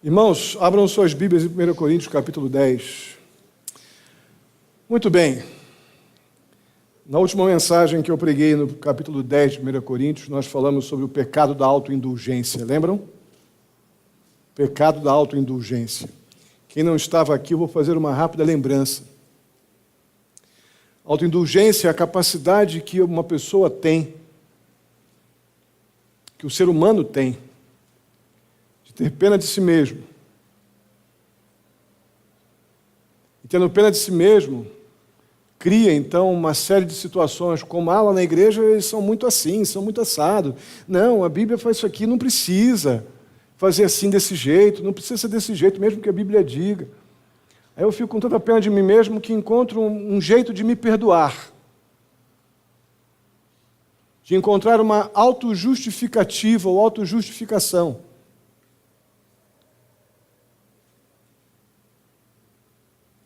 Irmãos, abram suas Bíblias em 1 Coríntios, capítulo 10. Muito bem. Na última mensagem que eu preguei no capítulo 10 de 1 Coríntios, nós falamos sobre o pecado da autoindulgência. Lembram? Pecado da autoindulgência. Quem não estava aqui, eu vou fazer uma rápida lembrança. Autoindulgência é a capacidade que uma pessoa tem, que o ser humano tem, de ter pena de si mesmo. E tendo pena de si mesmo, cria então uma série de situações, como lá na igreja eles são muito assim, são muito assados. Não, a Bíblia faz isso aqui, não precisa fazer assim desse jeito, não precisa ser desse jeito, mesmo que a Bíblia diga. Aí eu fico com tanta pena de mim mesmo que encontro um jeito de me perdoar, de encontrar uma autojustificativa ou autojustificação.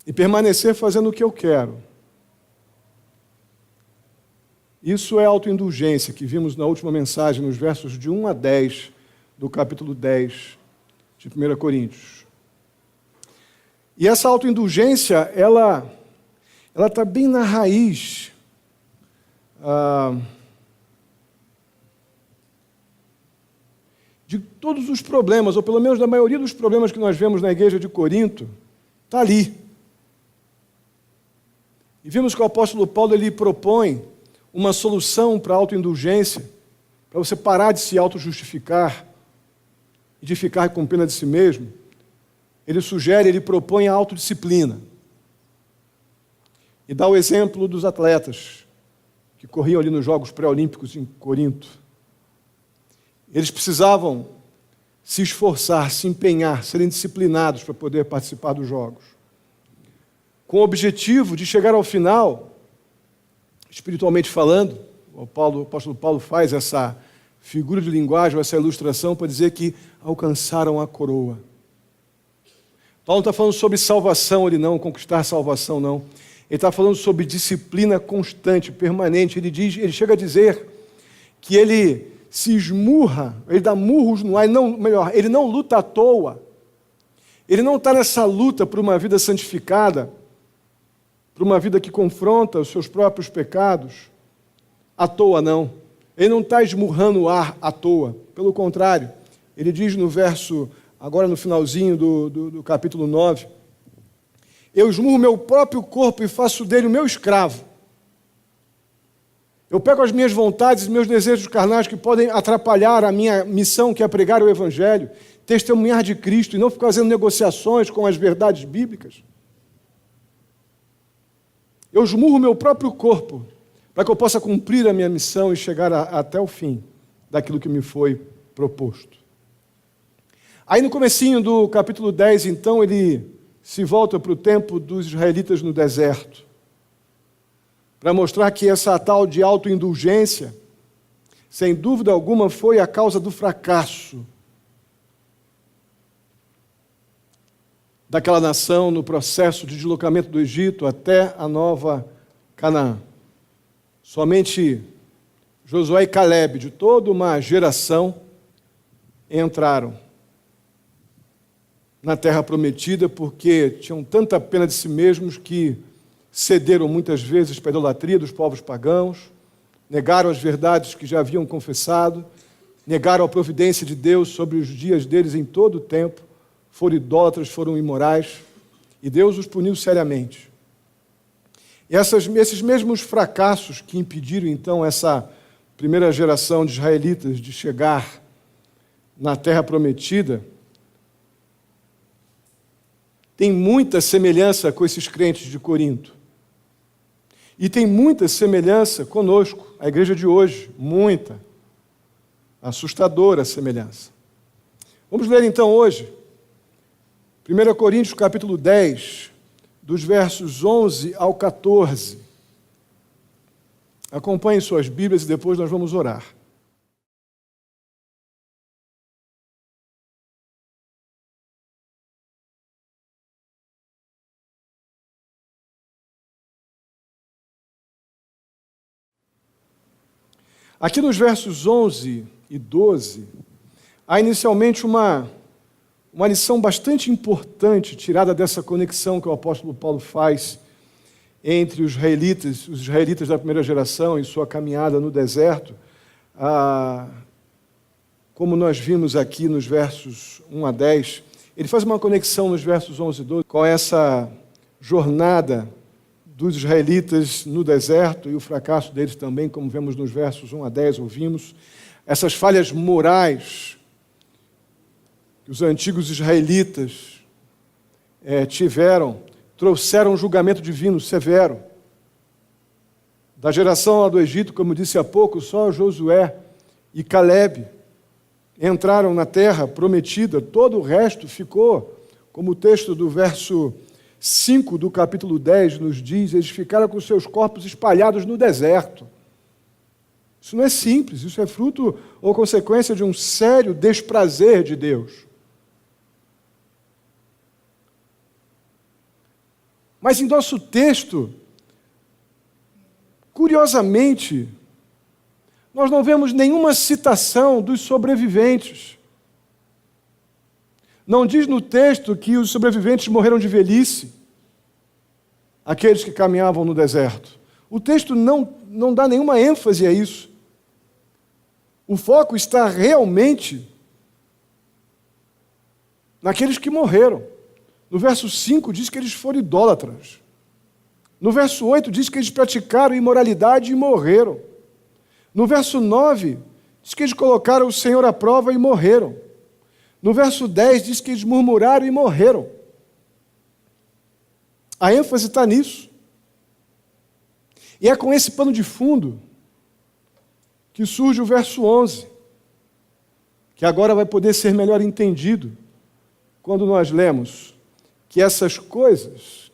E permanecer fazendo o que eu quero. Isso é autoindulgência, que vimos na última mensagem, nos versos de 1 a 10 do capítulo 10 de 1 Coríntios. E essa autoindulgência, ela está bem na raiz de todos os problemas, ou pelo menos da maioria dos problemas que nós vemos na igreja de Corinto, está ali. E vimos que o apóstolo Paulo ele propõe uma solução para a autoindulgência, para você parar de se autojustificar e de ficar com pena de si mesmo. Ele propõe a autodisciplina. E dá o exemplo dos atletas que corriam ali nos Jogos Pré-Olímpicos em Corinto. Eles precisavam se esforçar, se empenhar, serem disciplinados para poder participar dos Jogos, com o objetivo de chegar ao final, espiritualmente falando. O apóstolo Paulo faz essa figura de linguagem, essa ilustração para dizer que alcançaram a coroa. Paulo não está falando sobre salvação, ele não, conquistar salvação, não. Ele está falando sobre disciplina constante, permanente. Ele chega a dizer que ele se esmurra, ele dá murros no ar, ele não luta à toa. Ele não está nessa luta por uma vida santificada, para uma vida que confronta os seus próprios pecados, à toa não. Ele não está esmurrando o ar à toa. Pelo contrário, ele diz no verso, agora no finalzinho do capítulo 9, eu esmurro meu próprio corpo e faço dele o meu escravo. Eu pego as minhas vontades e meus desejos carnais que podem atrapalhar a minha missão, que é pregar o Evangelho, testemunhar de Cristo e não ficar fazendo negociações com as verdades bíblicas. Eu esmurro meu próprio corpo para que eu possa cumprir a minha missão e chegar até o fim daquilo que me foi proposto. Aí no comecinho do capítulo 10, então, ele se volta para o tempo dos israelitas no deserto, para mostrar que essa tal de autoindulgência, sem dúvida alguma, foi a causa do fracasso daquela nação no processo de deslocamento do Egito até a nova Canaã. Somente Josué e Calebe, de toda uma geração, entraram na terra prometida porque tinham tanta pena de si mesmos que cederam muitas vezes para a idolatria dos povos pagãos, negaram as verdades que já haviam confessado, negaram a providência de Deus sobre os dias deles em todo o tempo, foram idólatras, foram imorais, e Deus os puniu seriamente. E esses mesmos fracassos que impediram, então, essa primeira geração de israelitas de chegar na terra prometida, tem muita semelhança com esses crentes de Corinto. E tem muita semelhança conosco, a igreja de hoje, muita, assustadora semelhança. Vamos ler, então, hoje, 1 Coríntios, capítulo 10, dos versos 11 ao 14. Acompanhem suas Bíblias e depois nós vamos orar. Aqui nos versos 11 e 12, há inicialmente uma uma lição bastante importante tirada dessa conexão que o apóstolo Paulo faz entre os israelitas da primeira geração e sua caminhada no deserto, como nós vimos aqui nos versos 1 a 10, ele faz uma conexão nos versos 11 e 12 com essa jornada dos israelitas no deserto e o fracasso deles também, como vemos nos versos 1 a 10, ouvimos, essas falhas morais que os antigos israelitas trouxeram um julgamento divino severo. Da geração lá do Egito, como disse há pouco, só Josué e Calebe entraram na terra prometida, todo o resto ficou, como o texto do verso 5 do capítulo 10 nos diz, eles ficaram com seus corpos espalhados no deserto. Isso não é simples, isso é fruto ou consequência de um sério desprazer de Deus. Mas em nosso texto, curiosamente, nós não vemos nenhuma citação dos sobreviventes. Não diz no texto que os sobreviventes morreram de velhice, aqueles que caminhavam no deserto. O texto não dá nenhuma ênfase a isso. O foco está realmente naqueles que morreram. No verso 5 diz que eles foram idólatras. No verso 8 diz que eles praticaram imoralidade e morreram. No verso 9 diz que eles colocaram o Senhor à prova e morreram. No verso 10 diz que eles murmuraram e morreram. A ênfase está nisso. E é com esse pano de fundo que surge o verso 11, que agora vai poder ser melhor entendido quando nós lemos que essas coisas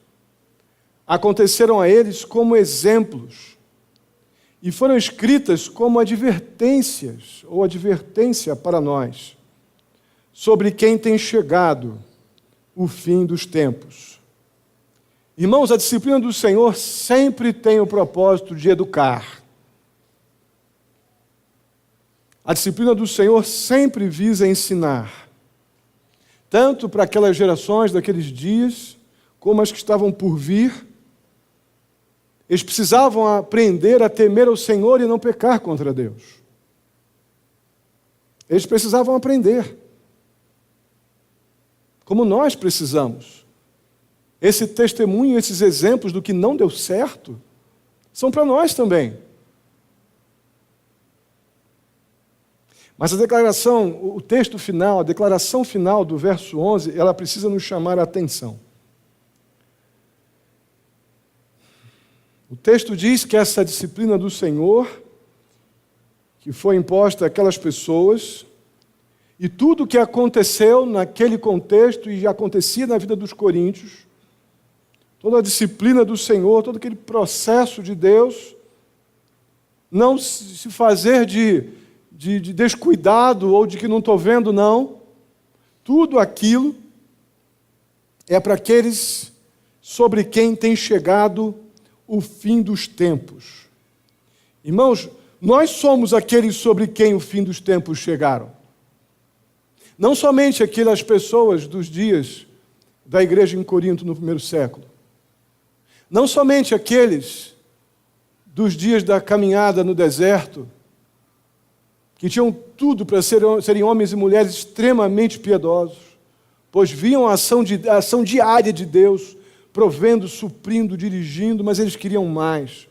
aconteceram a eles como exemplos e foram escritas como advertências ou advertência para nós sobre quem tem chegado o fim dos tempos. Irmãos, a disciplina do Senhor sempre tem o propósito de educar. A disciplina do Senhor sempre visa ensinar, tanto para aquelas gerações daqueles dias, como as que estavam por vir. Eles precisavam aprender a temer ao Senhor e não pecar contra Deus. Eles precisavam aprender. Como nós precisamos. Esse testemunho, esses exemplos do que não deu certo, são para nós também. Mas o texto final, a declaração final do verso 11, ela precisa nos chamar a atenção. O texto diz que essa disciplina do Senhor, que foi imposta àquelas pessoas, e tudo o que aconteceu naquele contexto e acontecia na vida dos coríntios, toda a disciplina do Senhor, todo aquele processo de Deus, não se fazer de descuidado ou de que não estou vendo, não. Tudo aquilo é para aqueles sobre quem tem chegado o fim dos tempos. Irmãos, nós somos aqueles sobre quem o fim dos tempos chegaram. Não somente aquelas pessoas dos dias da igreja em Corinto no primeiro século. Não somente aqueles dos dias da caminhada no deserto, que tinham tudo para serem homens e mulheres extremamente piedosos, pois viam a ação diária de Deus, provendo, suprindo, dirigindo, mas eles queriam mais.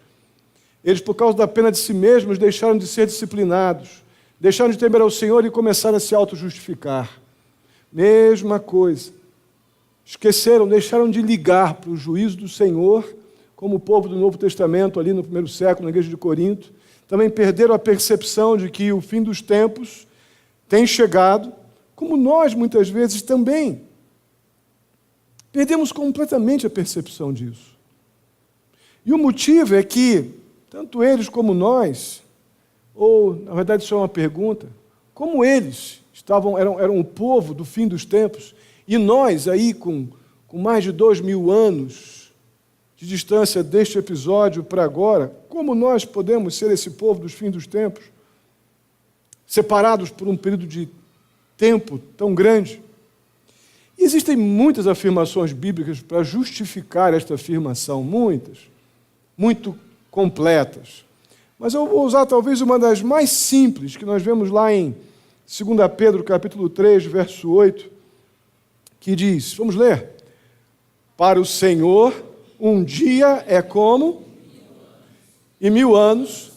Eles, por causa da pena de si mesmos, deixaram de ser disciplinados, deixaram de temer ao Senhor e começaram a se auto-justificar. Mesma coisa. Esqueceram, deixaram de ligar para o juízo do Senhor, como o povo do Novo Testamento, ali no primeiro século, na igreja de Corinto. Também perderam a percepção de que o fim dos tempos tem chegado, como nós, muitas vezes, também. Perdemos completamente a percepção disso. E o motivo é que, tanto eles como nós, ou, na verdade, isso é uma pergunta, como eles eram o povo do fim dos tempos, e nós, aí, com mais de 2000 anos de distância deste episódio para agora, como nós podemos ser esse povo dos fins dos tempos, separados por um período de tempo tão grande? Existem muitas afirmações bíblicas para justificar esta afirmação, muitas, muito completas. Mas eu vou usar talvez uma das mais simples, que nós vemos lá em 2 Pedro, capítulo 3, verso 8, que diz, vamos ler, para o Senhor um dia é como e 1000 anos.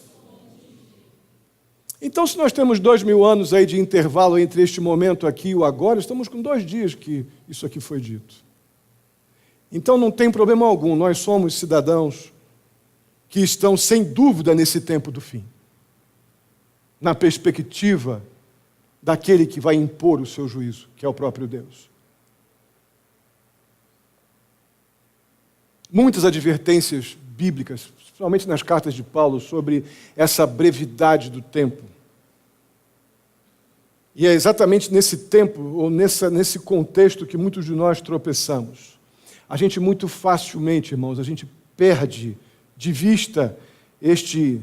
Então, se nós temos 2000 anos aí de intervalo entre este momento aqui e o agora, estamos com 2 dias que isso aqui foi dito. Então, não tem problema algum, nós somos cidadãos que estão, sem dúvida, nesse tempo do fim, na perspectiva daquele que vai impor o seu juízo, que é o próprio Deus. Muitas advertências bíblicas, principalmente nas cartas de Paulo, sobre essa brevidade do tempo. E é exatamente nesse tempo, ou nesse contexto, que muitos de nós tropeçamos. A gente muito facilmente, irmãos, a gente perde de vista este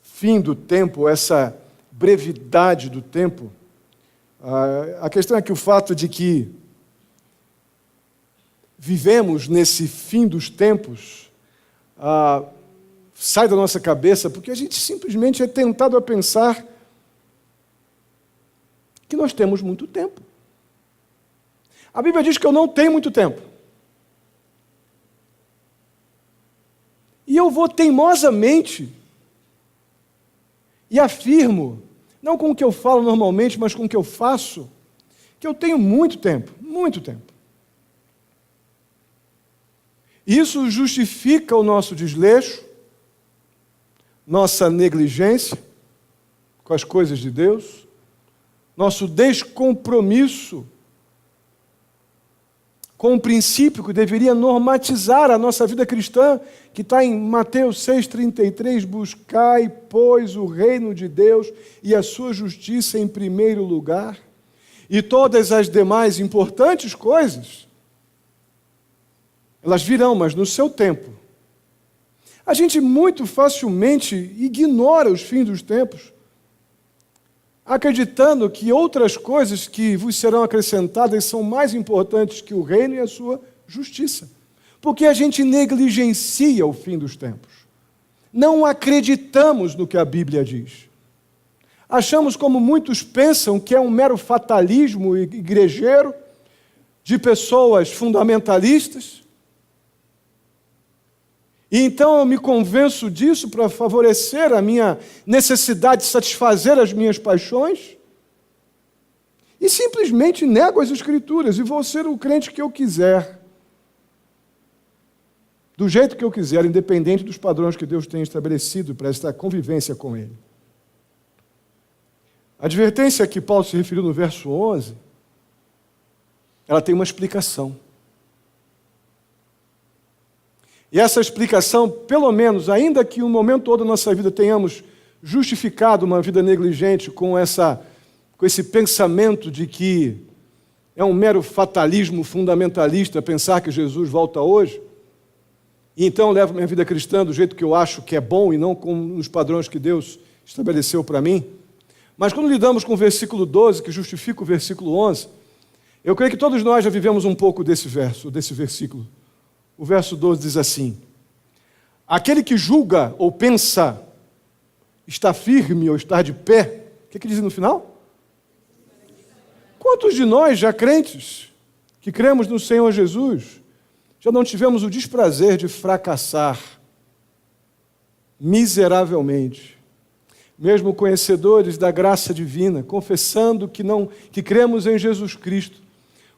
fim do tempo, essa brevidade do tempo. A questão é que o fato de que vivemos nesse fim dos tempos sai da nossa cabeça, porque a gente simplesmente é tentado a pensar que nós temos muito tempo. A Bíblia diz que eu não tenho muito tempo. E eu vou teimosamente e afirmo, não com o que eu falo normalmente, mas com o que eu faço, que eu tenho muito tempo, muito tempo. Isso justifica o nosso desleixo, nossa negligência com as coisas de Deus, nosso descompromisso com o princípio que deveria normatizar a nossa vida cristã, que está em Mateus 6,33, buscai, pois, o reino de Deus e a sua justiça em primeiro lugar, e todas as demais importantes coisas, elas virão, mas no seu tempo. A gente muito facilmente ignora os fins dos tempos, acreditando que outras coisas que vos serão acrescentadas são mais importantes que o reino e a sua justiça. Porque a gente negligencia o fim dos tempos. Não acreditamos no que a Bíblia diz. Achamos, como muitos pensam, que é um mero fatalismo igrejeiro de pessoas fundamentalistas. E então eu me convenço disso para favorecer a minha necessidade de satisfazer as minhas paixões e simplesmente nego as Escrituras e vou ser o crente que eu quiser, do jeito que eu quiser, independente dos padrões que Deus tem estabelecido para esta convivência com Ele. A advertência a que Paulo se referiu no verso 11, ela tem uma explicação. E essa explicação, pelo menos, ainda que no momento todo da nossa vida tenhamos justificado uma vida negligente com esse pensamento de que é um mero fatalismo fundamentalista pensar que Jesus volta hoje, e então levo minha vida cristã do jeito que eu acho que é bom e não com os padrões que Deus estabeleceu para mim. Mas quando lidamos com o versículo 12, que justifica o versículo 11, eu creio que todos nós já vivemos um pouco desse versículo. O verso 12 diz assim: aquele que julga ou pensa estar firme ou estar de pé, o que diz no final? Quantos de nós, já crentes, que cremos no Senhor Jesus, já não tivemos o desprazer de fracassar miseravelmente, mesmo conhecedores da graça divina, confessando que cremos em Jesus Cristo,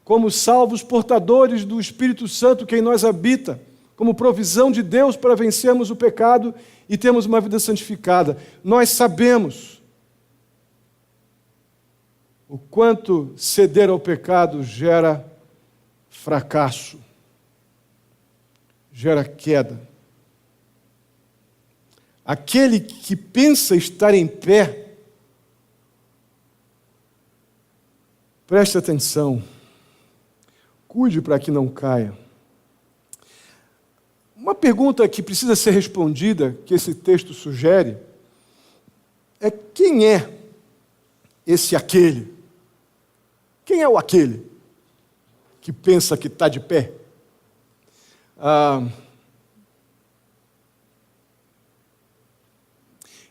como salvos portadores do Espírito Santo que em nós habita, como provisão de Deus para vencermos o pecado e termos uma vida santificada. Nós sabemos o quanto ceder ao pecado gera fracasso, gera queda. Aquele que pensa estar em pé, preste atenção, cuide para que não caia. Uma pergunta que precisa ser respondida, que esse texto sugere, é quem é esse aquele? Quem é o aquele? que pensa que está de pé?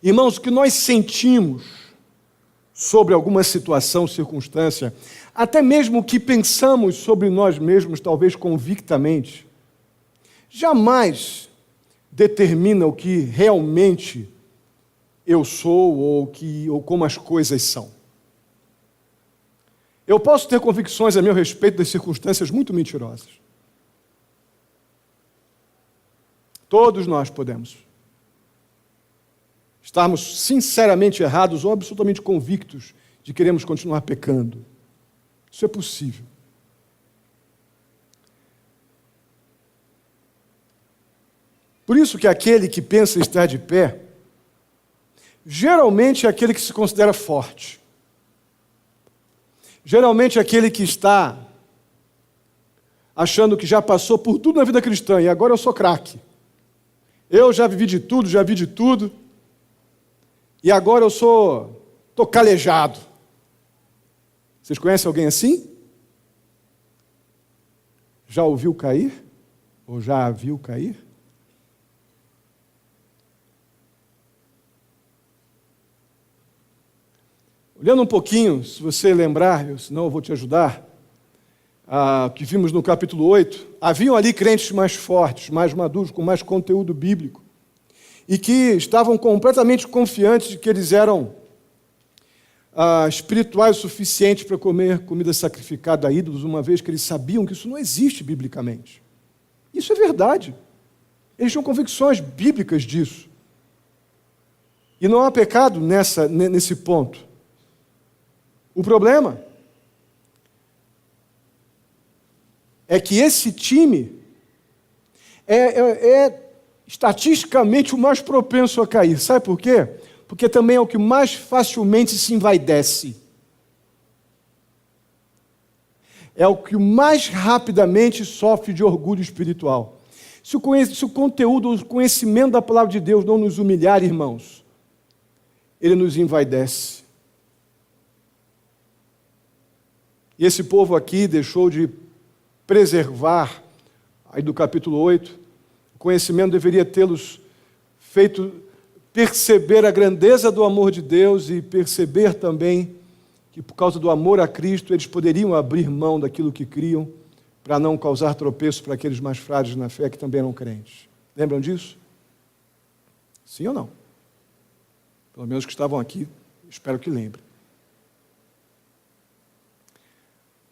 Irmãos, o que nós sentimos sobre alguma situação, circunstância, até mesmo o que pensamos sobre nós mesmos, talvez convictamente, jamais determina o que realmente eu sou ou como as coisas são. Eu posso ter convicções a meu respeito das circunstâncias muito mentirosas. Todos nós podemos estarmos sinceramente errados ou absolutamente convictos de que queremos continuar pecando. Isso é possível. Por isso que aquele que pensa estar de pé, geralmente é aquele que se considera forte. Geralmente é aquele que está achando que já passou por tudo na vida cristã e agora eu sou craque. Eu já vivi de tudo, já vi de tudo. E agora eu estou calejado. Vocês conhecem alguém assim? Já ouviu cair? Ou já a viu cair? Olhando um pouquinho, se você lembrar, senão eu vou te ajudar, que vimos no capítulo 8, haviam ali crentes mais fortes, mais maduros, com mais conteúdo bíblico, e que estavam completamente confiantes de que eles eram espirituais o suficiente para comer comida sacrificada a ídolos, uma vez que eles sabiam que isso não existe biblicamente. Isso é verdade. Eles tinham convicções bíblicas disso. E não há pecado nesse ponto. O problema é que esse time é estatisticamente o mais propenso a cair. Sabe por quê? Porque também é o que mais facilmente se envaidece. É o que mais rapidamente sofre de orgulho espiritual. Se o conteúdo, o conhecimento da palavra de Deus não nos humilhar, irmãos, ele nos envaidece. E esse povo aqui deixou de preservar, aí do capítulo 8, o conhecimento deveria tê-los feito perceber a grandeza do amor de Deus e perceber também que por causa do amor a Cristo eles poderiam abrir mão daquilo que criam para não causar tropeço para aqueles mais frágeis na fé que também eram crentes. Lembram disso? Sim ou não? Pelo menos que estavam aqui, espero que lembrem.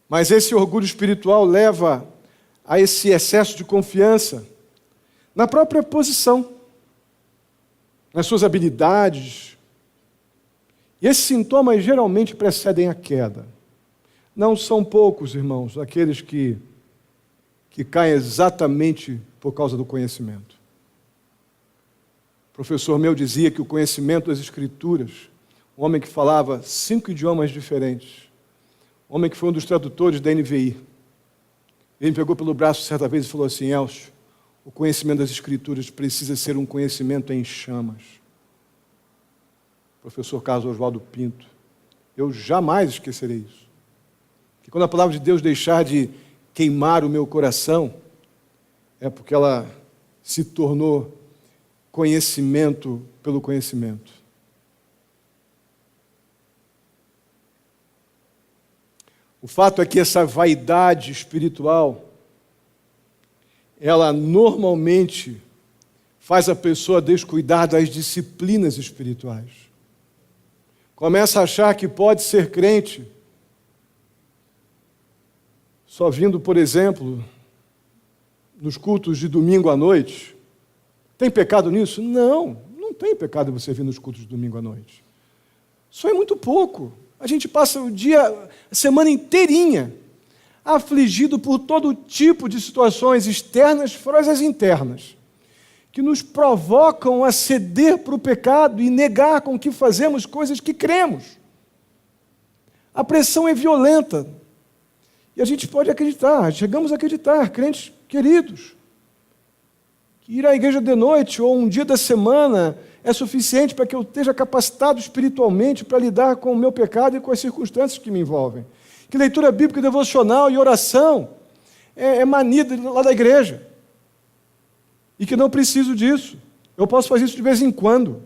Mas esse orgulho espiritual leva a esse excesso de confiança na própria posição, nas suas habilidades. E esses sintomas geralmente precedem a queda. Não são poucos, irmãos, aqueles que caem exatamente por causa do conhecimento. O professor meu dizia que o conhecimento das Escrituras, um homem que falava 5 idiomas diferentes, um homem que foi um dos tradutores da NVI, ele me pegou pelo braço certa vez e falou assim: Elcio, o conhecimento das Escrituras precisa ser um conhecimento em chamas. Professor Carlos Oswaldo Pinto, eu jamais esquecerei isso. Que quando a palavra de Deus deixar de queimar o meu coração, é porque ela se tornou conhecimento pelo conhecimento. O fato é que essa vaidade espiritual, ela normalmente faz a pessoa descuidar das disciplinas espirituais. Começa a achar que pode ser crente só vindo, por exemplo, nos cultos de domingo à noite. Tem pecado nisso? Não, não tem pecado você vir nos cultos de domingo à noite. Só é muito pouco. A gente passa a semana inteirinha afligido por todo tipo de situações externas, fora as internas, que nos provocam a ceder para o pecado e negar com que fazemos coisas que cremos. A pressão é violenta. E a gente pode acreditar, chegamos a acreditar, crentes queridos, que ir à igreja de noite ou um dia da semana é suficiente para que eu esteja capacitado espiritualmente para lidar com o meu pecado e com as circunstâncias que me envolvem. Que leitura bíblica devocional e oração é mania lá da igreja. E que não preciso disso. Eu posso fazer isso de vez em quando.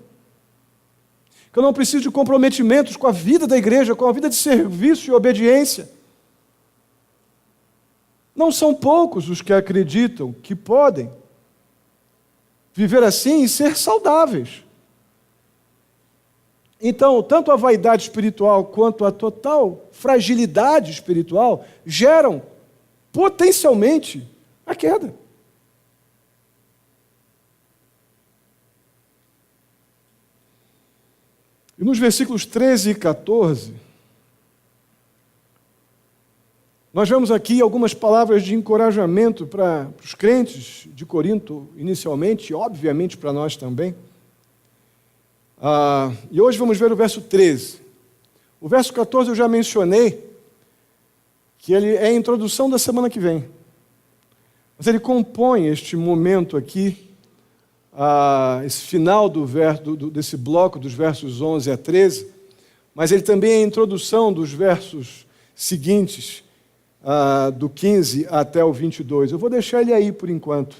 Que eu não preciso de comprometimentos com a vida da igreja, com a vida de serviço e obediência. Não são poucos os que acreditam que podem viver assim e ser saudáveis. Então, tanto a vaidade espiritual quanto a total fragilidade espiritual geram potencialmente a queda. E nos versículos 13 e 14, nós vemos aqui algumas palavras de encorajamento para os crentes de Corinto, inicialmente, e obviamente para nós também. E hoje vamos ver o verso 13. O verso 14 eu já mencionei, que ele é a introdução da semana que vem. Mas ele compõe este momento aqui, esse final desse bloco dos versos 11 a 13, mas ele também é a introdução dos versos seguintes, do 15 até o 22. Eu vou deixar ele aí por enquanto.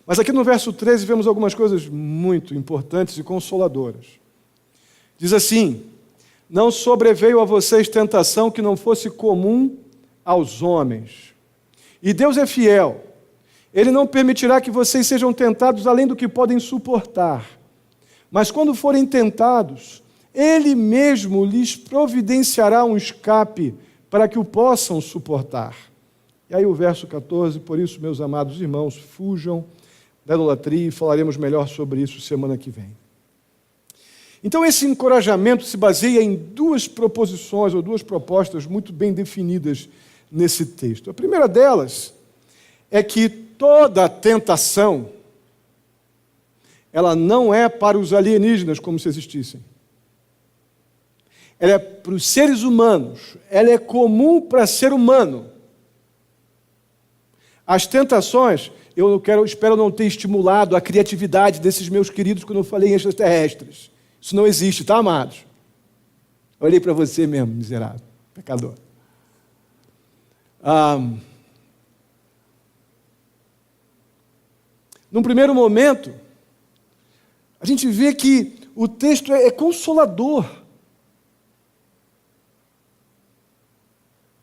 Mas aqui no verso 13 vemos algumas coisas muito importantes e consoladoras. Diz assim: não sobreveio a vocês tentação que não fosse comum aos homens. E Deus é fiel. Ele não permitirá que vocês sejam tentados além do que podem suportar. Mas quando forem tentados, Ele mesmo lhes providenciará um escape para que o possam suportar. E aí o verso 14: por isso, meus amados irmãos, fujam da idolatria, e falaremos melhor sobre isso semana que vem. Então esse encorajamento se baseia em duas proposições ou duas propostas muito bem definidas nesse texto. A primeira delas é que toda tentação, ela não é para os alienígenas como se existissem. Ela é para os seres humanos, ela é comum para ser humano. As tentações, espero não ter estimulado a criatividade desses meus queridos quando eu falei em extraterrestres. Isso não existe, tá, amados? Olhei para você mesmo, miserável, pecador. Num primeiro momento, a gente vê que o texto é consolador.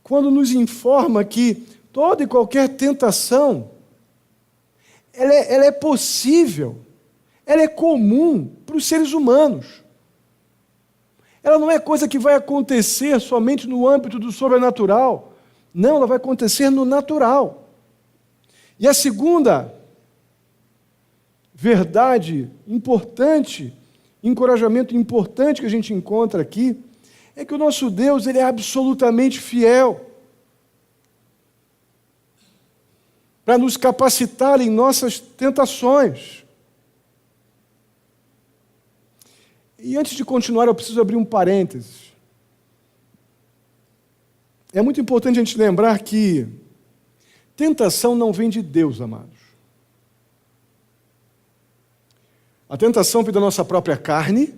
Quando nos informa que toda e qualquer tentação, ela é possível, ela é comum para os seres humanos. Ela não é coisa que vai acontecer somente no âmbito do sobrenatural. Não, ela vai acontecer no natural. E a segunda verdade importante, encorajamento importante que a gente encontra aqui, é que o nosso Deus, Ele é absolutamente fiel para nos capacitar em nossas tentações. E antes de continuar, eu preciso abrir um parênteses. É muito importante a gente lembrar que tentação não vem de Deus, amados. A tentação vem da nossa própria carne,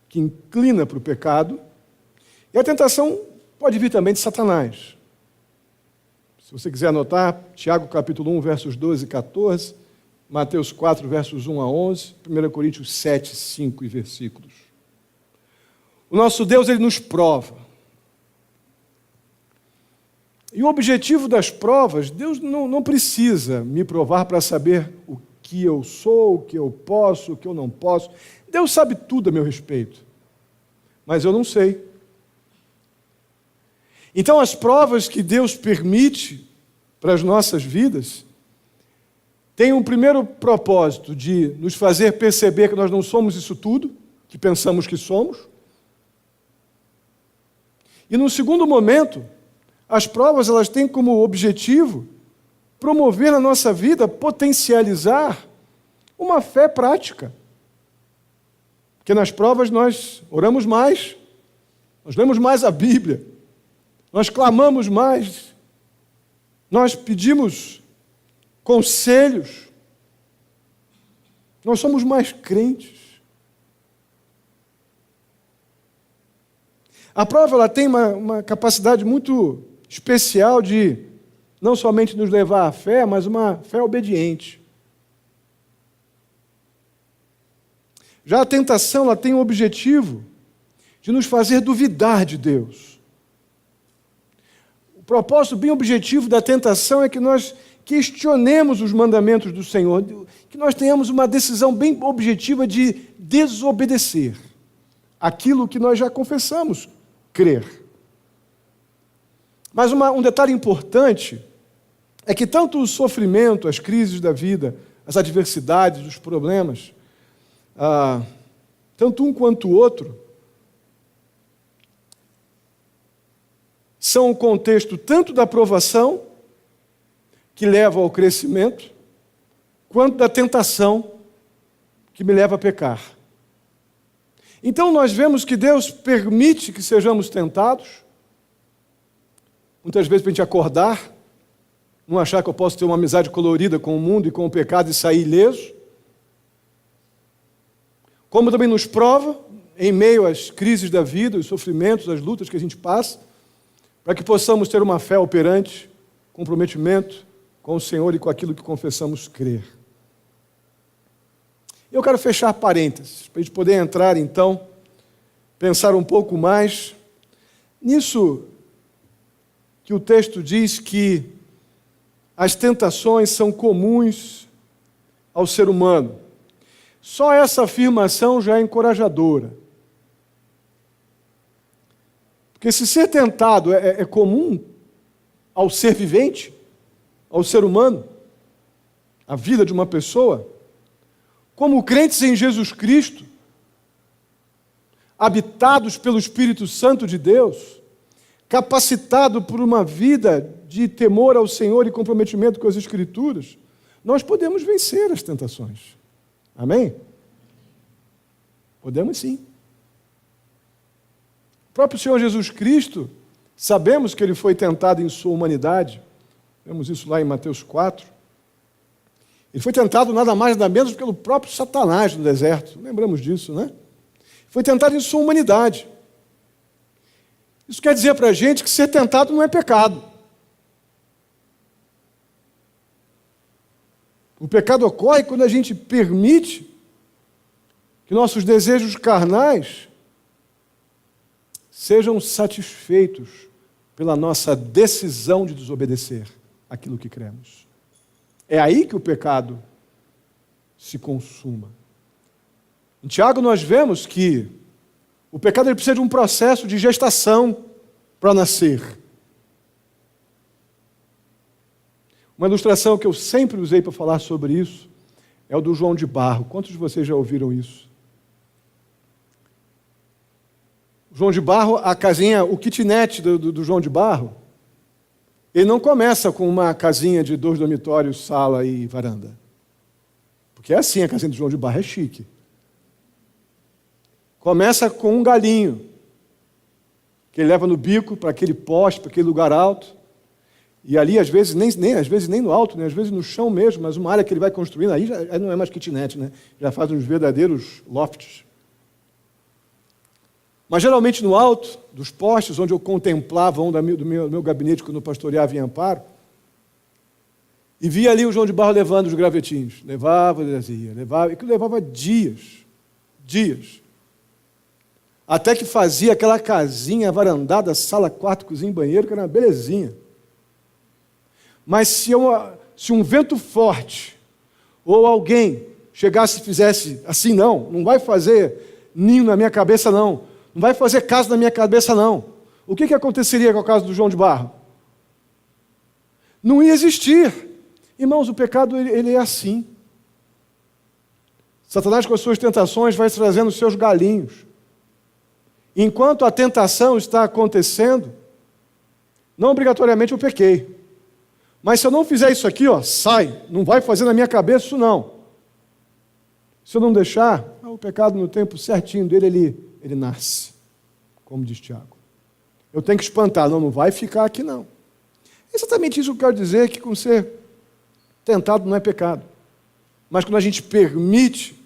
que inclina para o pecado, e a tentação pode vir também de Satanás. Se você quiser anotar, Tiago capítulo 1, versos 12 e 14, Mateus 4, versos 1 a 11, 1 Coríntios 7, 5 e versículos. O nosso Deus, Ele nos prova. E o objetivo das provas, Deus não precisa me provar para saber o que eu sou, o que eu posso, o que eu não posso. Deus sabe tudo a meu respeito, mas eu não sei. Então, as provas que Deus permite para as nossas vidas têm um primeiro propósito de nos fazer perceber que nós não somos isso tudo, que pensamos que somos. E, num segundo momento, as provas elas têm como objetivo promover na nossa vida, potencializar uma fé prática. Porque nas provas nós oramos mais, nós lemos mais a Bíblia, nós clamamos mais, nós pedimos conselhos, nós somos mais crentes. A prova ela tem uma capacidade muito especial de não somente nos levar à fé, mas uma fé obediente. Já a tentação ela tem o objetivo de nos fazer duvidar de Deus. O propósito bem objetivo da tentação é que nós questionemos os mandamentos do Senhor, que nós tenhamos uma decisão bem objetiva de desobedecer aquilo que nós já confessamos crer. Mas um detalhe importante é que tanto o sofrimento, as crises da vida, as adversidades, os problemas, tanto um quanto o outro, são o contexto tanto da provação, que leva ao crescimento, quanto da tentação, que me leva a pecar. Então nós vemos que Deus permite que sejamos tentados, muitas vezes para a gente acordar, não achar que eu posso ter uma amizade colorida com o mundo e com o pecado e sair ileso, como também nos prova, em meio às crises da vida, os sofrimentos, as lutas que a gente passa, para que possamos ter uma fé operante, comprometimento com o Senhor e com aquilo que confessamos crer. Eu quero fechar parênteses, para a gente poder entrar, então, pensar um pouco mais nisso que o texto diz que as tentações são comuns ao ser humano. Só essa afirmação já é encorajadora. Porque se ser tentado é comum ao ser vivente, ao ser humano, a vida de uma pessoa, como crentes em Jesus Cristo, habitados pelo Espírito Santo de Deus, capacitado por uma vida de temor ao Senhor e comprometimento com as Escrituras, nós podemos vencer as tentações. Amém? Podemos sim. O próprio Senhor Jesus Cristo, sabemos que Ele foi tentado em sua humanidade, vemos isso lá em Mateus 4, Ele foi tentado nada mais nada menos pelo próprio Satanás no deserto, lembramos disso, né? Foi tentado em sua humanidade. Isso quer dizer para a gente que ser tentado não é pecado. O pecado ocorre quando a gente permite que nossos desejos carnais sejam satisfeitos pela nossa decisão de desobedecer aquilo que cremos. É aí que o pecado se consuma. Em Tiago nós vemos que o pecado ele precisa de um processo de gestação para nascer. Uma ilustração que eu sempre usei para falar sobre isso é o do João de Barro. Quantos de vocês já ouviram isso? João de Barro, a casinha, o kitnet do João de Barro, ele não começa com uma casinha de 2 dormitórios, sala e varanda. Porque é assim, a casinha do João de Barro é chique. Começa com um galinho, que ele leva no bico para aquele poste, para aquele lugar alto, e ali, às vezes, nem no alto, né? Às vezes no chão mesmo, mas uma área que ele vai construindo, aí já não é mais kitnet, né? Já faz uns verdadeiros lofts. Mas geralmente no alto dos postes, onde eu contemplava do meu gabinete quando eu pastoreava em Amparo, e via ali o João de Barro levando os gravetinhos. Levava, trazia, levava, e que levava dias. Até que fazia aquela casinha varandada, sala, quarto, cozinha e banheiro, que era uma belezinha. Mas se um vento forte, ou alguém chegasse e fizesse assim, não vai fazer ninho na minha cabeça, não vai fazer casa na minha cabeça, não. O que aconteceria com a casa do João de Barro? Não ia existir. Irmãos, o pecado ele é assim. Satanás, com as suas tentações, vai trazendo os seus galinhos. Enquanto a tentação está acontecendo, não obrigatoriamente eu pequei. Mas se eu não fizer isso aqui, sai, não vai fazer na minha cabeça isso não. Se eu não deixar, o pecado no tempo certinho dele, ele nasce, como diz Tiago. Eu tenho que espantar, não vai ficar aqui não. É exatamente isso que eu quero dizer, que com ser tentado não é pecado. Mas quando a gente permite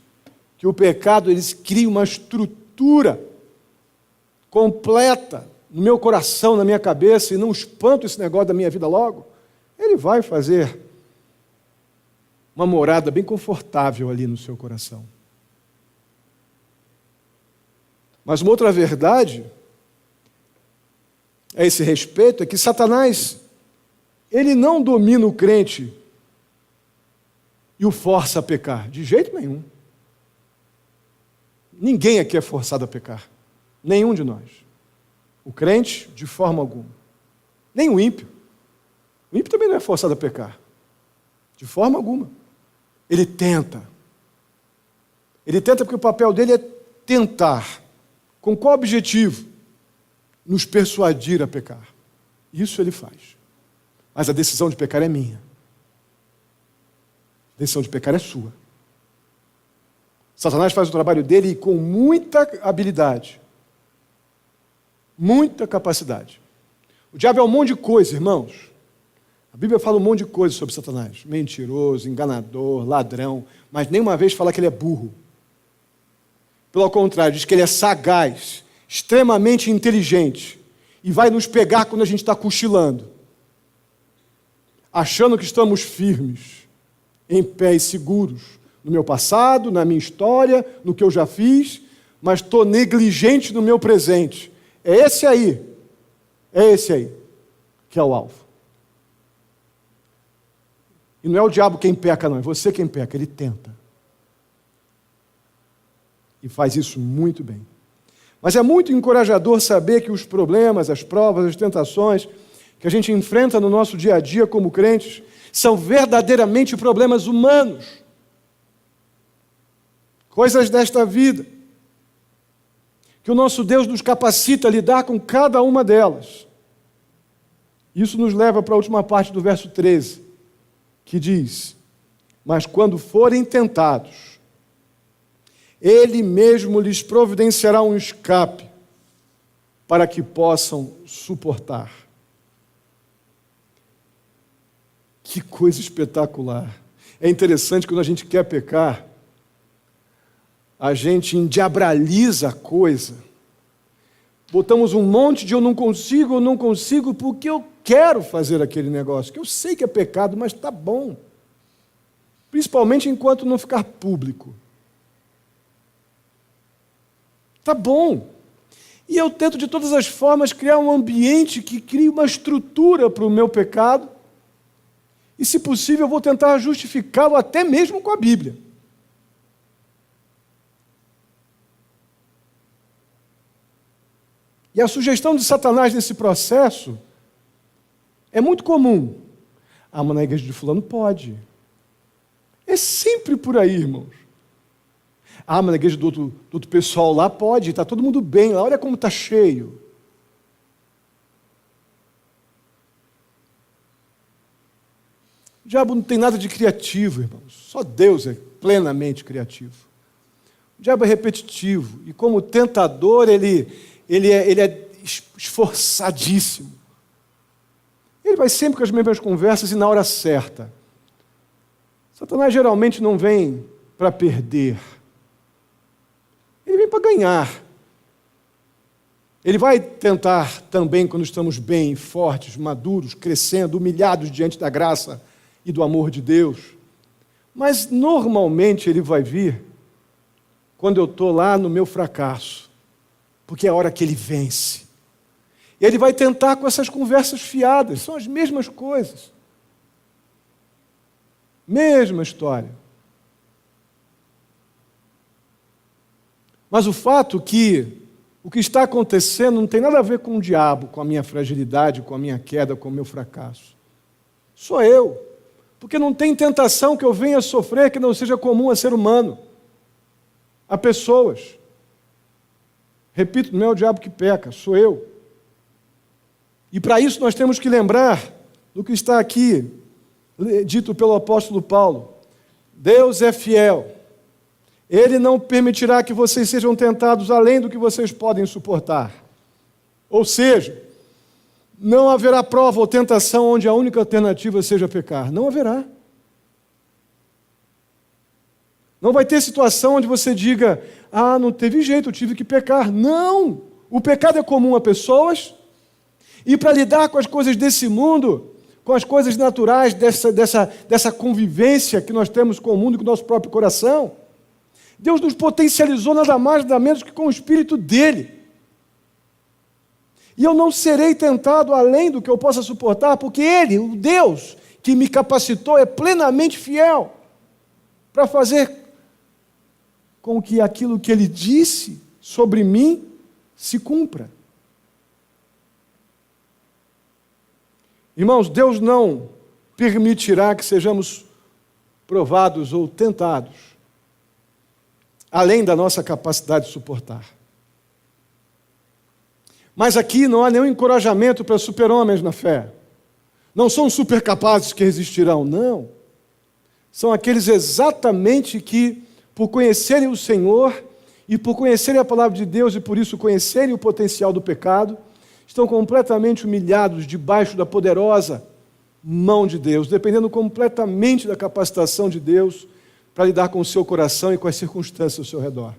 que o pecado ele crie uma estrutura completa no meu coração, na minha cabeça, e não espanto esse negócio da minha vida logo, Ele vai fazer uma morada bem confortável ali no seu coração. Mas uma outra verdade a esse respeito é que Satanás, ele não domina o crente e o força a pecar, de jeito nenhum. Ninguém aqui é forçado a pecar, nenhum de nós. O crente, de forma alguma. Nem o ímpio. O ímpio também não é forçado a pecar, de forma alguma. Ele tenta. Ele tenta porque o papel dele é tentar. Com qual objetivo? Nos persuadir a pecar. Isso ele faz. Mas a decisão de pecar é minha. A decisão de pecar é sua. Satanás faz o trabalho dele com muita habilidade, muita capacidade. O diabo é um monte de coisa, irmãos. A Bíblia fala um monte de coisa sobre Satanás. Mentiroso, enganador, ladrão, mas nenhuma vez fala que ele é burro. Pelo contrário, diz que ele é sagaz, extremamente inteligente, e vai nos pegar quando a gente está cochilando, achando que estamos firmes, em pé e seguros, no meu passado, na minha história, no que eu já fiz, mas estou negligente no meu presente. É esse aí que é o alvo. E não é o diabo quem peca, não, é você quem peca, ele tenta. E faz isso muito bem. Mas é muito encorajador saber que os problemas, as provas, as tentações que a gente enfrenta no nosso dia a dia como crentes são verdadeiramente problemas humanos. Coisas desta vida. Que o nosso Deus nos capacita a lidar com cada uma delas. Isso nos leva para a última parte do verso 13, que diz: mas quando forem tentados, Ele mesmo lhes providenciará um escape para que possam suportar. Que coisa espetacular. É interessante quando a gente quer pecar, a gente endiabraliza a coisa. Botamos um monte de eu não consigo, porque eu quero fazer aquele negócio, que eu sei que é pecado, mas está bom. Principalmente enquanto não ficar público. Está bom. E eu tento de todas as formas criar um ambiente que crie uma estrutura para o meu pecado. E, se possível, eu vou tentar justificá-lo até mesmo com a Bíblia. E a sugestão de Satanás nesse processo é muito comum. Ah, mas na igreja de fulano pode. É sempre por aí, irmãos. Ah, mas na igreja do outro pessoal lá pode, está todo mundo bem lá, olha como está cheio. O diabo não tem nada de criativo, irmãos. Só Deus é plenamente criativo. O diabo é repetitivo, e como tentador, ele é esforçadíssimo. Ele vai sempre com as mesmas conversas e na hora certa. Satanás geralmente não vem para perder. Ele vem para ganhar. Ele vai tentar também, quando estamos bem, fortes, maduros, crescendo, humilhados diante da graça e do amor de Deus. Mas, normalmente, ele vai vir quando eu estou lá no meu fracasso, porque é a hora que ele vence. E ele vai tentar com essas conversas fiadas, são as mesmas coisas. Mesma história. Mas o fato que o que está acontecendo não tem nada a ver com o diabo, com a minha fragilidade, com a minha queda, com o meu fracasso. Sou eu. Porque não tem tentação que eu venha sofrer que não seja comum a ser humano, a pessoas. Repito, não é o diabo que peca, sou eu. E para isso nós temos que lembrar do que está aqui, dito pelo apóstolo Paulo. Deus é fiel. Ele não permitirá que vocês sejam tentados além do que vocês podem suportar. Ou seja, não haverá prova ou tentação onde a única alternativa seja pecar. Não haverá. Não vai ter situação onde você diga, ah, não teve jeito, eu tive que pecar. Não! o pecado é comum a pessoas, e para lidar com as coisas desse mundo, com as coisas naturais dessa convivência que nós temos com o mundo e com o nosso próprio coração, Deus nos potencializou nada mais, nada menos que com o Espírito dele. E eu não serei tentado além do que eu possa suportar, porque Ele, o Deus que me capacitou, é plenamente fiel para fazer com que aquilo que Ele disse sobre mim se cumpra. Irmãos, Deus não permitirá que sejamos provados ou tentados além da nossa capacidade de suportar. Mas aqui não há nenhum encorajamento para super-homens na fé. Não são super capazes que resistirão, não. São aqueles exatamente que, por conhecerem o Senhor e por conhecerem a palavra de Deus e por isso conhecerem o potencial do pecado, estão completamente humilhados debaixo da poderosa mão de Deus, dependendo completamente da capacitação de Deus para lidar com o seu coração e com as circunstâncias ao seu redor.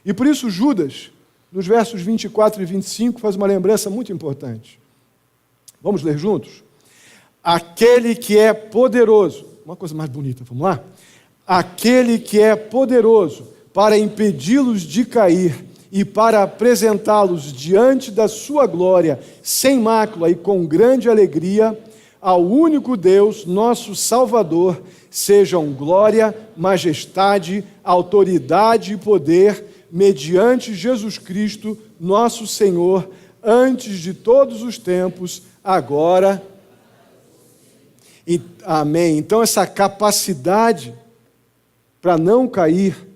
E por isso Judas, nos versos 24 e 25, faz uma lembrança muito importante. Vamos ler juntos? Aquele que é poderoso, uma coisa mais bonita, vamos lá? Aquele que é poderoso para impedi-los de cair e para apresentá-los diante da sua glória, sem mácula e com grande alegria, ao único Deus, nosso Salvador, sejam glória, majestade, autoridade e poder, mediante Jesus Cristo, nosso Senhor, antes de todos os tempos, agora. Amém. Então, essa capacidade para não cair,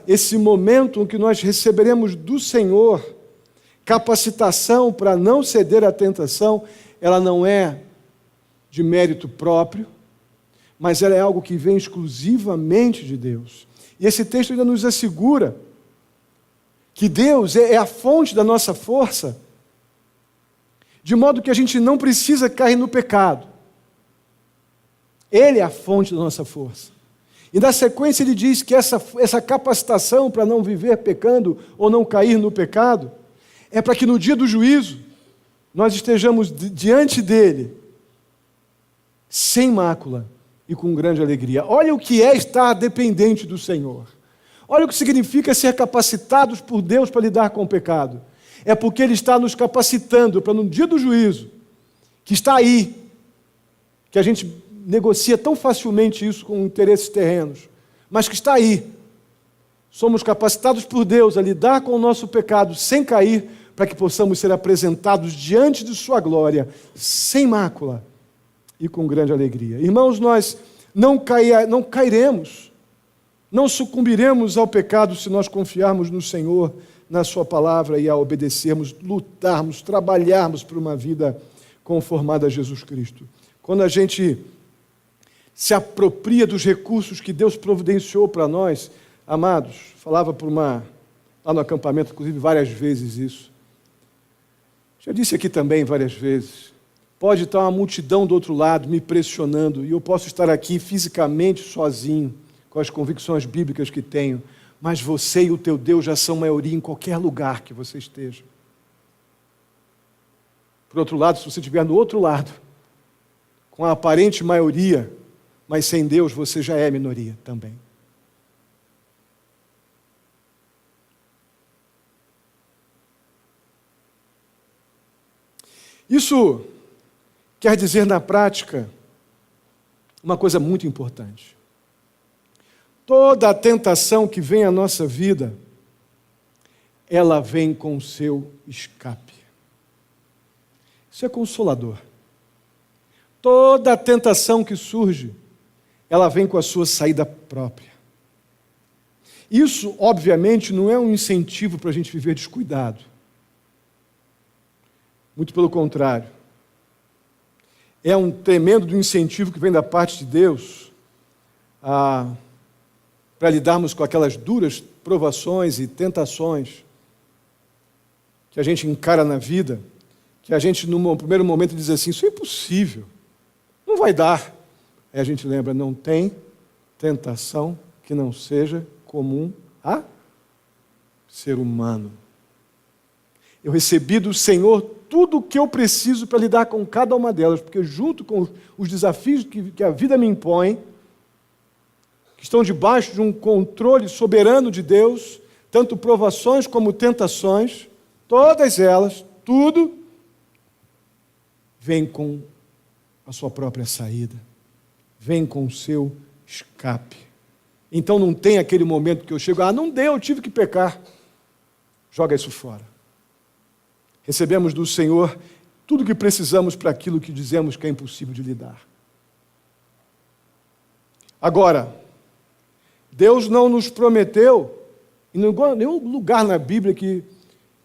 esse momento em que nós receberemos do Senhor capacitação para não ceder à tentação, ela não é de mérito próprio, mas ela é algo que vem exclusivamente de Deus. E esse texto ainda nos assegura que Deus é a fonte da nossa força, de modo que a gente não precisa cair no pecado. Ele é a fonte da nossa força. E na sequência ele diz que essa capacitação para não viver pecando ou não cair no pecado é para que no dia do juízo nós estejamos diante dele sem mácula e com grande alegria. Olha o que é estar dependente do Senhor. Olha o que significa ser capacitados por Deus para lidar com o pecado. É porque Ele está nos capacitando para no dia do juízo, que está aí, que a gente negocia tão facilmente isso com interesses terrenos, mas que está aí. Somos capacitados por Deus a lidar com o nosso pecado sem cair, para que possamos ser apresentados diante de sua glória, sem mácula e com grande alegria. Irmãos, nós não cairemos, não sucumbiremos ao pecado se nós confiarmos no Senhor, na sua palavra e a obedecermos, lutarmos, trabalharmos por uma vida conformada a Jesus Cristo. Quando a gente se apropria dos recursos que Deus providenciou para nós, amados, falava lá no acampamento, inclusive várias vezes isso. Já disse aqui também várias vezes. Pode estar uma multidão do outro lado me pressionando e eu posso estar aqui fisicamente sozinho, com as convicções bíblicas que tenho, mas você e o teu Deus já são maioria em qualquer lugar que você esteja. Por outro lado, se você estiver no outro lado, com a aparente maioria, mas sem Deus você já é minoria também. Isso quer dizer na prática uma coisa muito importante. Toda a tentação que vem à nossa vida, ela vem com o seu escape. Isso é consolador. Toda a tentação que surge, ela vem com a sua saída própria. Isso, obviamente, não é um incentivo para a gente viver descuidado. Muito pelo contrário. É um tremendo incentivo que vem da parte de Deus para lidarmos com aquelas duras provações e tentações que a gente encara na vida, que a gente, no primeiro momento, diz assim, isso é impossível, não vai dar. Aí a gente lembra, não tem tentação que não seja comum a ser humano. Eu recebi do Senhor tudo o que eu preciso para lidar com cada uma delas, porque junto com os desafios que a vida me impõe, que estão debaixo de um controle soberano de Deus, tanto provações como tentações, todas elas, tudo, vem com a sua própria saída, vem com o seu escape. Então não tem aquele momento que eu chego, não deu, eu tive que pecar. Joga isso fora. Recebemos do Senhor tudo o que precisamos para aquilo que dizemos que é impossível de lidar. Agora, Deus não nos prometeu, em nenhum lugar na Bíblia, que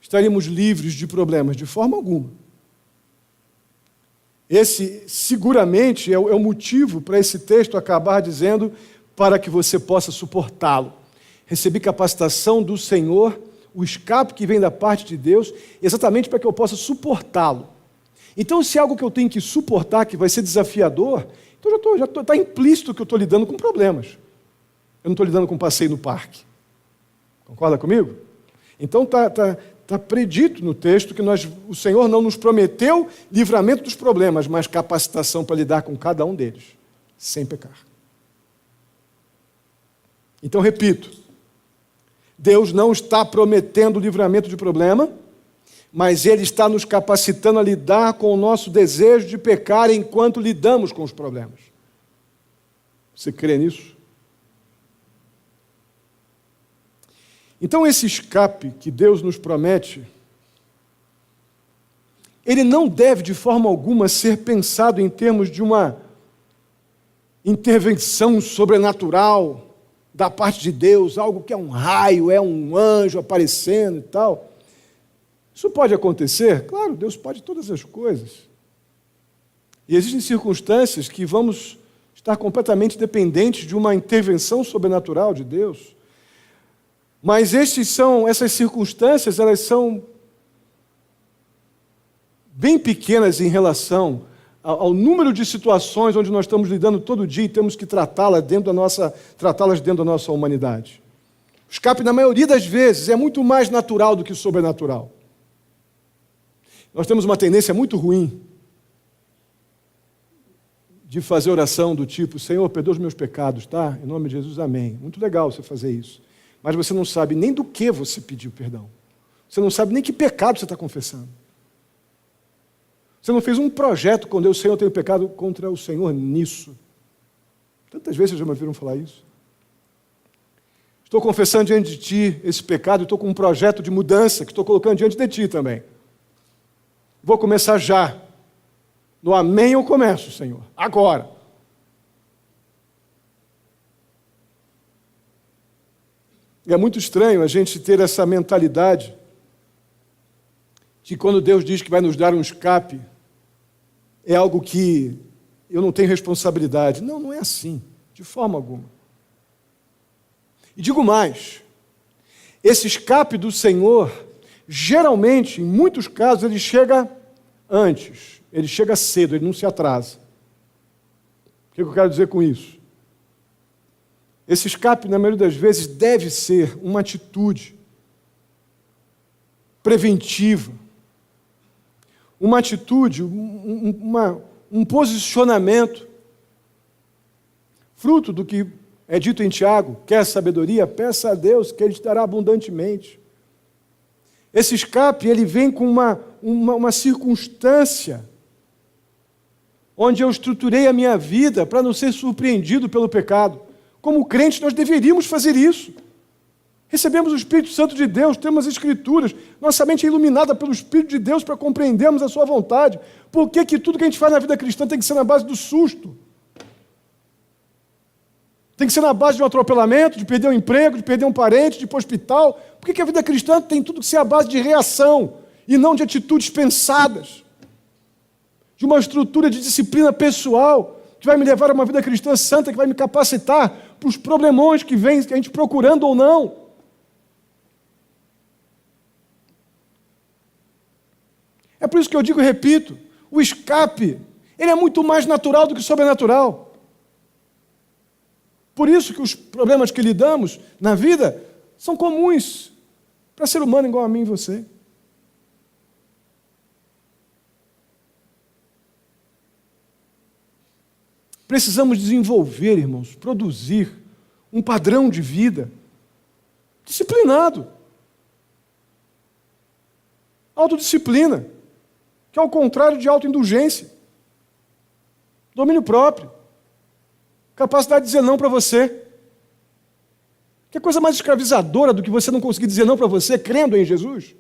estaríamos livres de problemas, de forma alguma. Esse, seguramente, é o motivo para esse texto acabar dizendo para que você possa suportá-lo. Recebi capacitação do Senhor, o escape que vem da parte de Deus, exatamente para que eu possa suportá-lo. Então, se é algo que eu tenho que suportar, que vai ser desafiador, então já está implícito que eu estou lidando com problemas. Eu não estou lidando com um passeio no parque. Concorda comigo? Então, está predito no texto que o Senhor não nos prometeu livramento dos problemas, mas capacitação para lidar com cada um deles, sem pecar. Então, repito, Deus não está prometendo livramento de problema, mas Ele está nos capacitando a lidar com o nosso desejo de pecar enquanto lidamos com os problemas. Você crê nisso? Então, esse escape que Deus nos promete, ele não deve, de forma alguma, ser pensado em termos de uma intervenção sobrenatural da parte de Deus, algo que é um raio, é um anjo aparecendo e tal. Isso pode acontecer? Claro, Deus pode todas as coisas. E existem circunstâncias que vamos estar completamente dependentes de uma intervenção sobrenatural de Deus. Mas essas circunstâncias, elas são bem pequenas em relação ao número de situações onde nós estamos lidando todo dia e temos que tratá-las dentro da nossa humanidade. O escape, na maioria das vezes, é muito mais natural do que sobrenatural. Nós temos uma tendência muito ruim de fazer oração do tipo, Senhor, perdoa os meus pecados, tá? Em nome de Jesus, amém. Muito legal você fazer isso. Mas você não sabe nem do que você pediu perdão. Você não sabe nem que pecado você está confessando. Você não fez um projeto com Deus, Senhor, eu tenho pecado contra o Senhor nisso. Tantas vezes vocês já me ouviram falar isso. Estou confessando diante de Ti esse pecado, estou com um projeto de mudança que estou colocando diante de Ti também. Vou começar já. No amém eu começo, Senhor. Agora. E é muito estranho a gente ter essa mentalidade de quando Deus diz que vai nos dar um escape, é algo que eu não tenho responsabilidade. Não, não é assim, de forma alguma. E digo mais, esse escape do Senhor, geralmente, em muitos casos, ele chega antes, ele chega cedo, ele não se atrasa. O que eu quero dizer com isso? Esse escape, na maioria das vezes, deve ser uma atitude preventiva, uma atitude, um posicionamento, fruto do que é dito em Tiago, quer sabedoria, peça a Deus que Ele te dará abundantemente. Esse escape, ele vem com uma circunstância onde eu estruturei a minha vida para não ser surpreendido pelo pecado. Como crentes, nós deveríamos fazer isso. Recebemos o Espírito Santo de Deus, temos as Escrituras, nossa mente é iluminada pelo Espírito de Deus para compreendermos a sua vontade. Por que tudo que a gente faz na vida cristã tem que ser na base do susto? Tem que ser na base de um atropelamento, de perder um emprego, de perder um parente, de ir para o hospital? Por que a vida cristã tem tudo que ser a base de reação e não de atitudes pensadas? De uma estrutura de disciplina pessoal que vai me levar a uma vida cristã santa, que vai me capacitar para os problemões que vem, que a gente procurando ou não. É por isso que eu digo e repito, o escape, ele é muito mais natural do que sobrenatural. Por isso que os problemas que lidamos na vida são comuns. para ser humano igual a mim e você. Precisamos desenvolver, irmãos, produzir um padrão de vida disciplinado. Autodisciplina, que é o contrário de autoindulgência. Domínio próprio. Capacidade de dizer não para você. Que coisa mais escravizadora do que você não conseguir dizer não para você crendo em Jesus?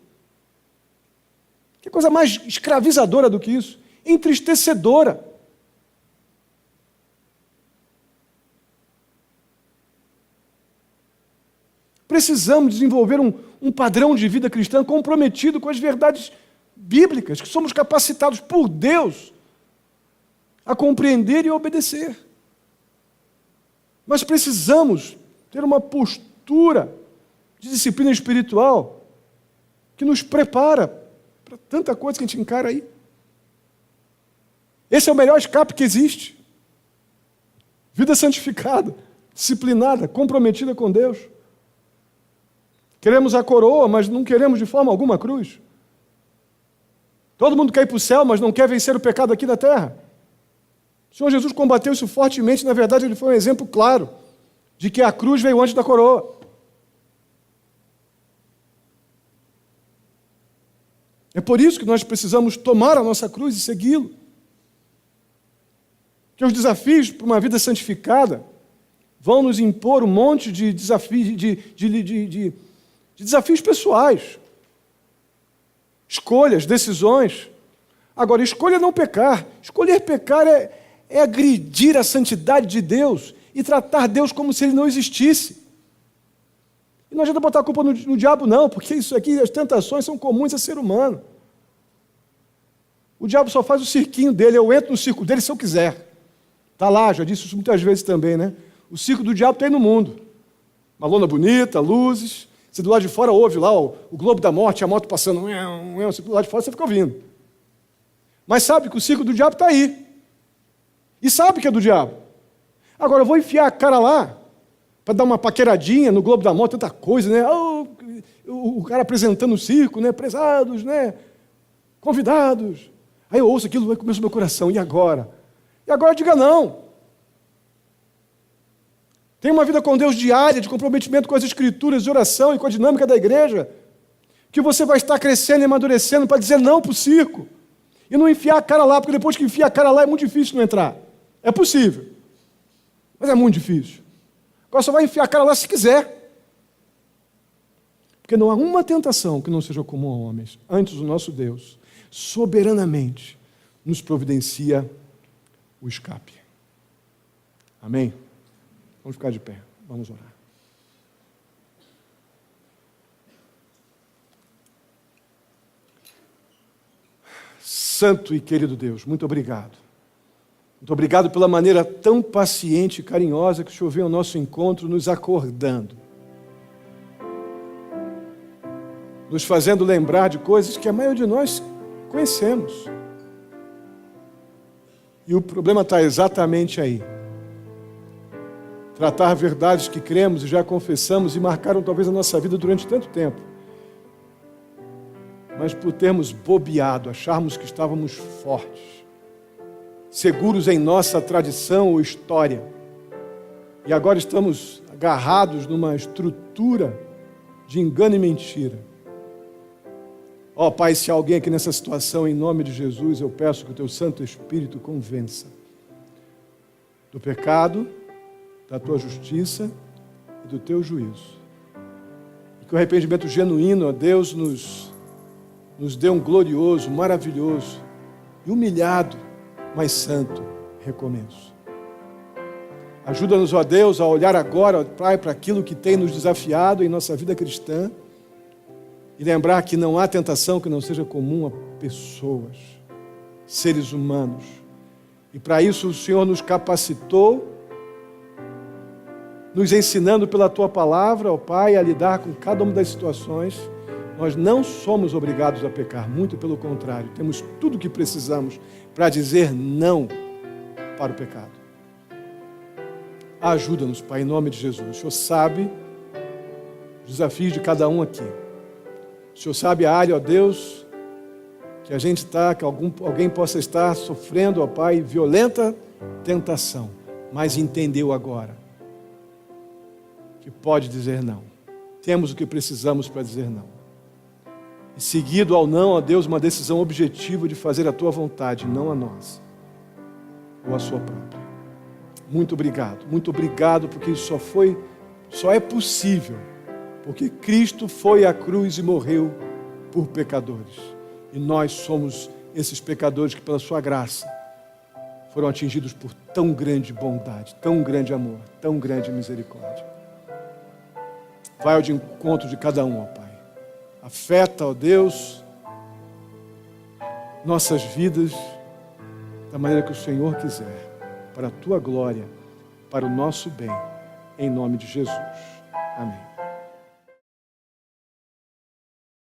Que coisa mais escravizadora do que isso? Entristecedora. Precisamos desenvolver um padrão de vida cristã comprometido com as verdades bíblicas, que somos capacitados por Deus a compreender e obedecer. Mas precisamos ter uma postura de disciplina espiritual que nos prepara para tanta coisa que a gente encara aí. Esse é o melhor escape que existe. Vida santificada, disciplinada, comprometida com Deus. Queremos a coroa, mas não queremos de forma alguma a cruz. Todo mundo quer ir para o céu, mas não quer vencer o pecado aqui na terra. O Senhor Jesus combateu isso fortemente, na verdade ele foi um exemplo claro de que a cruz veio antes da coroa. É por isso que nós precisamos tomar a nossa cruz e segui-lo. Que os desafios para uma vida santificada vão nos impor um monte de desafios, de desafios pessoais. Escolhas, decisões. Agora, escolha não pecar. Escolher pecar é agredir a santidade de Deus e tratar Deus como se Ele não existisse. E não adianta botar a culpa no diabo, não, porque isso aqui, as tentações são comuns a ser humano. O diabo só faz o cirquinho dele, eu entro no circo dele se eu quiser. Está lá, já disse isso muitas vezes também, né? O circo do diabo tem no mundo. Uma lona bonita, luzes. Você do lado de fora ouve lá o Globo da Morte, a moto passando. Você do lado de fora você fica ouvindo. Mas sabe que o circo do diabo está aí. E sabe que é do diabo. Agora eu vou enfiar a cara lá para dar uma paqueradinha no Globo da Morte, tanta coisa, né? O cara apresentando o circo, né? Prezados, né? Convidados. Aí eu ouço aquilo, vai começar o meu coração. E agora? E agora diga não. Tem uma vida com Deus diária, de comprometimento com as Escrituras, de oração e com a dinâmica da igreja, que você vai estar crescendo e amadurecendo para dizer não para o circo. E não enfiar a cara lá, porque depois que enfia a cara lá é muito difícil não entrar. É possível, mas é muito difícil. Agora só vai enfiar a cara lá se quiser. Porque não há uma tentação que não seja comum a homens. Antes o nosso Deus, soberanamente, nos providencia o escape. Amém? Vamos ficar de pé, vamos orar. Santo e querido Deus, muito obrigado. Muito obrigado pela maneira tão paciente e carinhosa que o Senhor veio ao nosso encontro, nos acordando. Nos fazendo lembrar de coisas que a maioria de nós conhecemos. E o problema está exatamente aí. Tratar verdades que cremos e já confessamos e marcaram talvez a nossa vida durante tanto tempo. Mas por termos bobeado, acharmos que estávamos fortes, seguros em nossa tradição ou história, e agora estamos agarrados numa estrutura de engano e mentira. Ó Pai, se há alguém aqui nessa situação, em nome de Jesus, eu peço que o Teu Santo Espírito convença do pecado, da Tua justiça e do Teu juízo. E que o arrependimento genuíno, ó Deus, nos dê um glorioso, maravilhoso e humilhado, mas santo recomeço. Ajuda-nos, ó Deus, a olhar agora, ó Pai, para aquilo que tem nos desafiado em nossa vida cristã e lembrar que não há tentação que não seja comum a pessoas, seres humanos. E para isso o Senhor nos capacitou, nos ensinando pela Tua palavra, ó Pai, a lidar com cada uma das situações. Nós não somos obrigados a pecar, muito pelo contrário, temos tudo o que precisamos para dizer não para o pecado. Ajuda-nos, Pai, em nome de Jesus. O Senhor sabe os desafios de cada um aqui. O Senhor sabe a área, ó Deus, que a gente está, que alguém possa estar sofrendo, ó Pai, violenta tentação, mas entendeu agora que pode dizer não. Temos o que precisamos para dizer não. E seguido ao não, ó Deus, uma decisão objetiva de fazer a Tua vontade, não a nossa, ou a Sua própria. Muito obrigado, porque isso só é possível, porque Cristo foi à cruz e morreu por pecadores. E nós somos esses pecadores que, pela Sua graça, foram atingidos por tão grande bondade, tão grande amor, tão grande misericórdia. Vai ao de encontro de cada um, ó Pai. Afeta, ó Deus, nossas vidas da maneira que o Senhor quiser, para a Tua glória, para o nosso bem, em nome de Jesus. Amém.